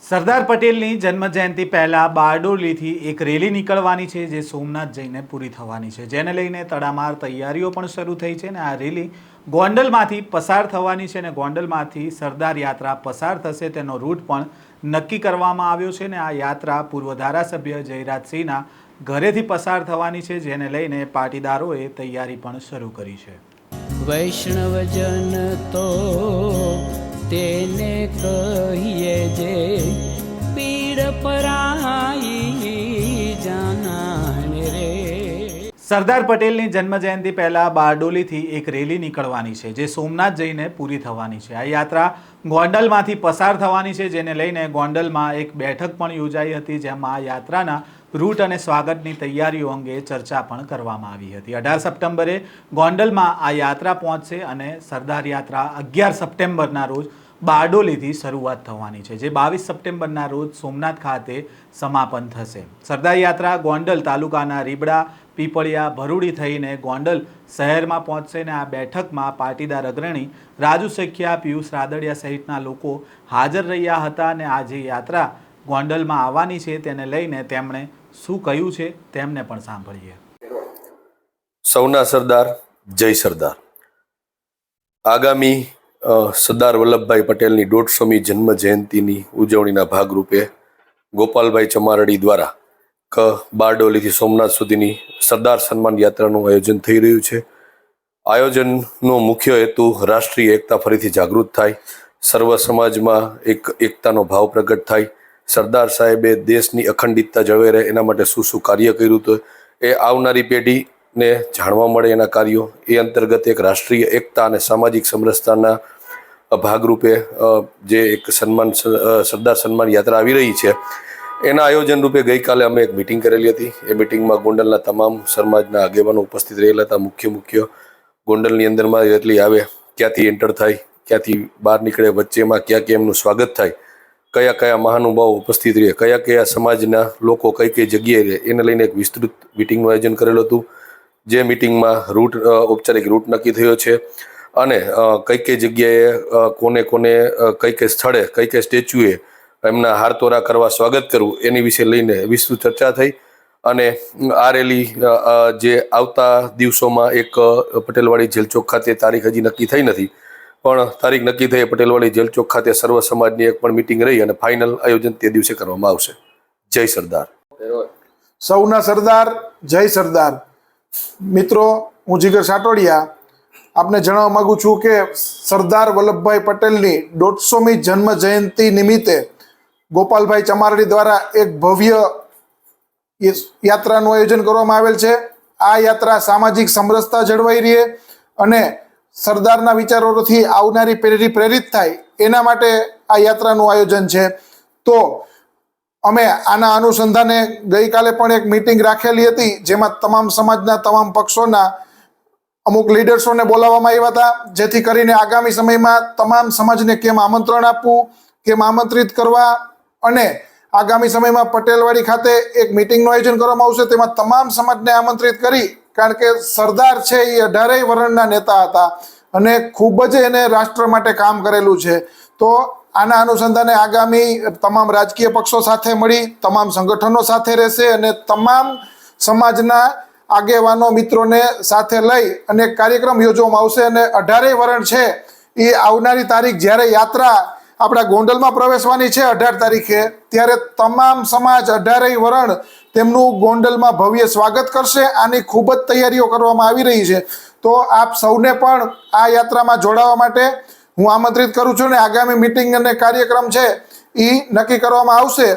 સરદાર પટેલની જન્મજયંતિ પહેલાં બારડોલીથી એક રેલી નીકળવાની છે જે સોમનાથ જઈને પૂરી થવાની છે, જેને લઈને તડામાર તૈયારીઓ પણ શરૂ થઈ છે અને આ રેલી ગોંડલમાંથી પસાર થવાની છે અને ગોંડલમાંથી સરદાર યાત્રા પસાર થશે તેનો રૂટ પણ નક્કી કરવામાં આવ્યો છે અને આ યાત્રા પૂર્વ ધારાસભ્ય જયરાજસિંહના ઘરેથી પસાર થવાની છે, જેને લઈને પાટીદારોએ તૈયારી પણ શરૂ કરી છે। વૈષ્ણવજન તો તેને કહીએ જે પીડ પરાઈ જાનાને રે। સરદાર પટેલની જન્મજયંતિ પહેલાં બારડોલીથી એક રેલી નીકળવાની છે જે સોમનાથ જઈને પૂરી થવાની છે। આ યાત્રા ગોંડલમાંથી પસાર થવાની છે, જેને લઈને ગોંડલમાં એક બેઠક પણ યોજાઈ હતી, જેમાં આ યાત્રાના રૂટ અને સ્વાગતની તૈયારીઓ અંગે ચર્ચા પણ કરવામાં આવી હતી। 18 સપ્ટેમ્બરે ગોંડલમાં આ યાત્રા પહોંચશે અને સરદાર યાત્રા 11 સપ્ટેમ્બરના રોજ બારડોલીથી શરૂઆત થવાની છે, જે 22 સપ્ટેમ્બરના રોજ સોમનાથ ખાતે સમાપન થશે। સરદાર યાત્રા ગોંડલ તાલુકાના રીબડા, પીપળિયા, ભરૂડી થઈને ગોંડલ શહેરમાં પહોંચશે અને આ બેઠકમાં પાટીદાર અગ્રણી રાજુ સખિયા, પિયુષ રાદડિયા સહિતના લોકો હાજર રહ્યા હતા અને આ જે યાત્રા ગોંડલમાં આવવાની છે તેને લઈને તેમણે શું કહ્યું છે તેમને પણ સાંભળીએ। સૌના સરદાર જય સરદાર। આગામી સરદાર વલ્લભભાઈ પટેલની 150મી જન્મ જયંતિની ઉજવણીના ભાગરૂપે ગોપાલભાઈ ચમારડી દ્વારા બારડોલીથી સોમનાથ સુધીની સરદાર સન્માન યાત્રાનું આયોજન થઈ રહ્યું છે। આયોજનનો મુખ્ય હેતુ રાષ્ટ્રીય એકતા ફરીથી જાગૃત થાય, સર્વ સમાજમાં એકતાનો ભાવ પ્રગટ થાય, સરદાર સાહેબે દેશની અખંડિતતા જળવાઈ રહે એના માટે શું શું કાર્ય કર્યું હતું એ આવનારી પેઢીને જાણવા મળે એના કાર્યો, એ અંતર્ગત એક રાષ્ટ્રીય એકતા અને સામાજિક સમરસતાના ભાગરૂપે જે એક સરદાર સન્માન યાત્રા આવી રહી છે એના આયોજન રૂપે ગઈકાલે અમે એક મિટિંગ કરેલી હતી। એ મિટિંગમાં ગોંડલના તમામ સમાજના આગેવાનો ઉપસ્થિત રહેલા હતા। મુખ્ય ગોંડલની અંદરમાં એટલી આવે, ક્યાંથી એન્ટર થાય, ક્યાંથી બહાર નીકળે, વચ્ચેમાં ક્યાં એમનું સ્વાગત થાય, કયા કયા મહાનુભાવો ઉપસ્થિત રહે, કયા કયા સમાજના લોકો કઈ જગ્યાએ રહે, એને લઈને એક વિસ્તૃત મિટિંગનું આયોજન કરેલું હતું। જે મિટિંગમાં ઔપચારિક રૂટ નક્કી થયો છે અને કઈ જગ્યાએ કોને કઈ સ્થળે કઈ સ્ટેચ્યુએ એમના હારતોરા કરવા સ્વાગત કરવું એની વિશે લઈને વિસ્તૃત ચર્ચા થઈ। અને આ રેલી જે આવતા દિવસોમાં એક પટેલવાડી જેલચોક ખાતે, તારીખ હજી નક્કી થઈ નથી પણ તારીખ નક્કી થઈ પટેલવાડી જેલચોક ખાતે સર્વ સમાજની એક પણ મિટિંગ રહી અને ફાઇનલ આયોજન તે દિવસે કરવામાં આવશે। જય સરદાર। સૌના સરદાર જય સરદાર। મિત્રો, હું જીગર સાટોડિયા આપને જણાવવા માંગુ છું કે સરદાર વલ્લભભાઈ પટેલની 150મી જન્મ જયંતિ નિમિત્તે ગોપાલભાઈ ચમારડી દ્વારા એક ભવ્ય યાત્રાનું આયોજન કરવામાં આવેલ છે। આ યાત્રા સામાજિક સમરસતા જળવાઈ રહે અને સરદારના વિચારોથી આવનારી પેઢી પ્રેરિત થાય એના માટે આ યાત્રાનું આયોજન છે। તો અમે આના અનુસંધાને ગઈકાલે પણ એક મિટિંગ રાખેલી હતી, જેમાં તમામ સમાજના તમામ પક્ષોના અમુક લીડર્સોને બોલાવવામાં આવ્યા હતા, જેથી કરીને આગામી સમયમાં તમામ સમાજને કેમ આમંત્રણ આપવું, કેમ આમંત્રિત કરવા અને આગામી સમયમાં પટેલવાડી ખાતે એક મિટિંગનું આયોજન કરવામાં આવશે, તેમાં તમામ સમાજને આમંત્રિત કરી, કારણ કે સરદાર છે એ 18 વર્ણના નેતા હતા અને ખૂબ જ એને રાષ્ટ્ર માટે કામ કરેલું છે। તો આના અનુસંધાને આગામી તમામ રાજકીય પક્ષો સાથે મળી, તમામ સંગઠનો સાથે રહેશે અને તમામ સમાજના આગેવાનો મિત્રોને સાથે લઈ અને કાર્યક્રમ યોજવામાં આવશે અને 18 વર્ણ છે એ આવનારી તારીખ જ્યારે યાત્રા આપણા ગોંડલમાં પ્રવેશવાની છે 18 તારીખે, ત્યારે તમામ સમાજ 18 વર્ણ તેમનું ગોંડલમાં ભવ્ય સ્વાગત કરશે। આની ખૂબ જ તૈયારીઓ કરવામાં આવી રહી છે। તો આપ સૌને પણ આ યાત્રામાં જોડાવા માટે હું આમંત્રિત કરું છું ને આગામી મિટિંગ અને કાર્યક્રમ છે એ નક્કી કરવામાં આવશે,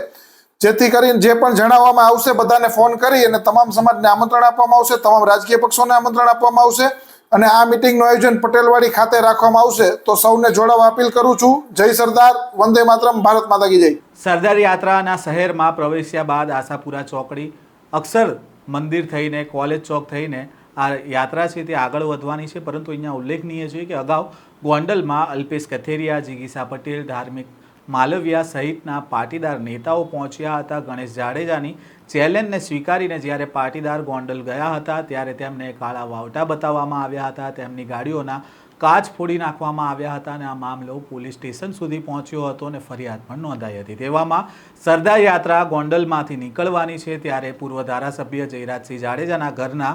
જેથી કરીને જે પણ જણાવવામાં આવશે બધાને ફોન કરી અને તમામ સમાજને આમંત્રણ આપવામાં આવશે, તમામ રાજકીય પક્ષોને આમંત્રણ આપવામાં આવશે અને આ મિટિંગનું આયોજન પટેલવાડી ખાતે રાખવામાં આવશે। તો સૌને જોડાવા અપીલ કરું છું। જય સરદાર, વંદે માતરમ, ભારત માતા કી જય। સરદાર યાત્રાના શહેરમાં પ્રવેશ્યા બાદ આશાપુરા ચોકડી, અક્ષર મંદિર થઈને કોલેજ ચોક થઈને આ યાત્રા છે તે આગળ વધવાની છે, પરંતુ અહીંયા ઉલ્લેખનીય છે કે અગાઉ ગોંડલમાં અલ્પેશ કથેરિયા, જીગીસા પટેલ, ધાર્મિક માલવિયા સહિતના પાટીદાર નેતાઓ પહોંચ્યા હતા। ગણેશ જાડેજાની ચેલેન્જને સ્વીકારીને જ્યારે પાટીદાર ગોંડલ ગયા હતા ત્યારે તેમને કાળા વાવટા બતાવવામાં આવ્યા હતા, તેમની ગાડીઓના કાચ ફોડી નાખવામાં આવ્યા હતા અને આ મામલો પોલીસ સ્ટેશન સુધી પહોંચ્યો હતો અને ફરિયાદ પણ નોંધાઈ હતી. તેવામાં સરદાર યાત્રા ગોંડલમાંથી નીકળવાની છે ત્યારે પૂર્વ ધારાસભ્ય જયરાજસિંહ જાડેજાના ઘરના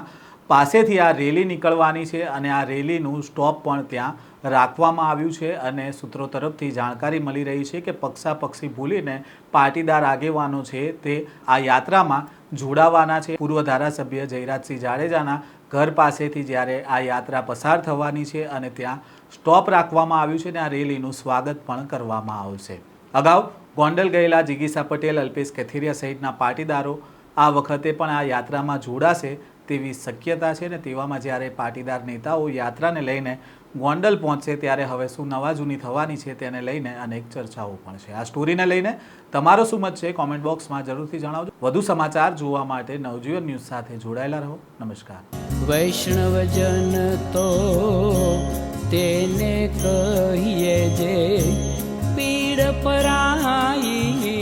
પાસેથી આ રેલી નીકળવાની છે અને આ રેલીનું સ્ટોપ પણ ત્યાં રાખવામાં આવ્યું છે અને સૂત્રો તરફથી જાણકારી મળી રહી છે કે પક્ષાપક્ષી ભૂલીને પાટીદાર આગેવાનો છે તે આ યાત્રામાં જોડાવાના છે. પૂર્વ ધારાસભ્ય જયરાજસિંહ જાડેજાના ઘર પાસેથી જ્યારે આ યાત્રા પસાર થવાની છે અને ત્યાં સ્ટોપ રાખવામાં આવ્યું છે અને આ રેલીનું સ્વાગત પણ કરવામાં આવશે. અગાઉ ગોંડલ ગયેલા જિગીસા પટેલ, અલ્પેશ કથિરિયા સહિતના પાટીદારો આ વખતે પણ આ યાત્રામાં જોડાશે તેવી શક્યતા છે ને તેવામાં જ્યારે પાટીદાર નેતાઓ યાત્રાને લઈને ગોંડલ પહોંચશે ત્યારે હવે શું નવા જૂની થવાની છે તેને લઈને અનેક ચર્ચાઓ પણ છે. આ સ્ટોરીને લઈને તમારો શું મત છે કોમેન્ટ બોક્સમાં જરૂરથી જણાવજો. વધુ સમાચાર જોવા માટે નવજીવન ન્યૂઝ સાથે જોડાયેલા રહો. નમસ્કાર. વૈષ્ણવજન તો તેને કહીએ જે પીડ પરાઈ.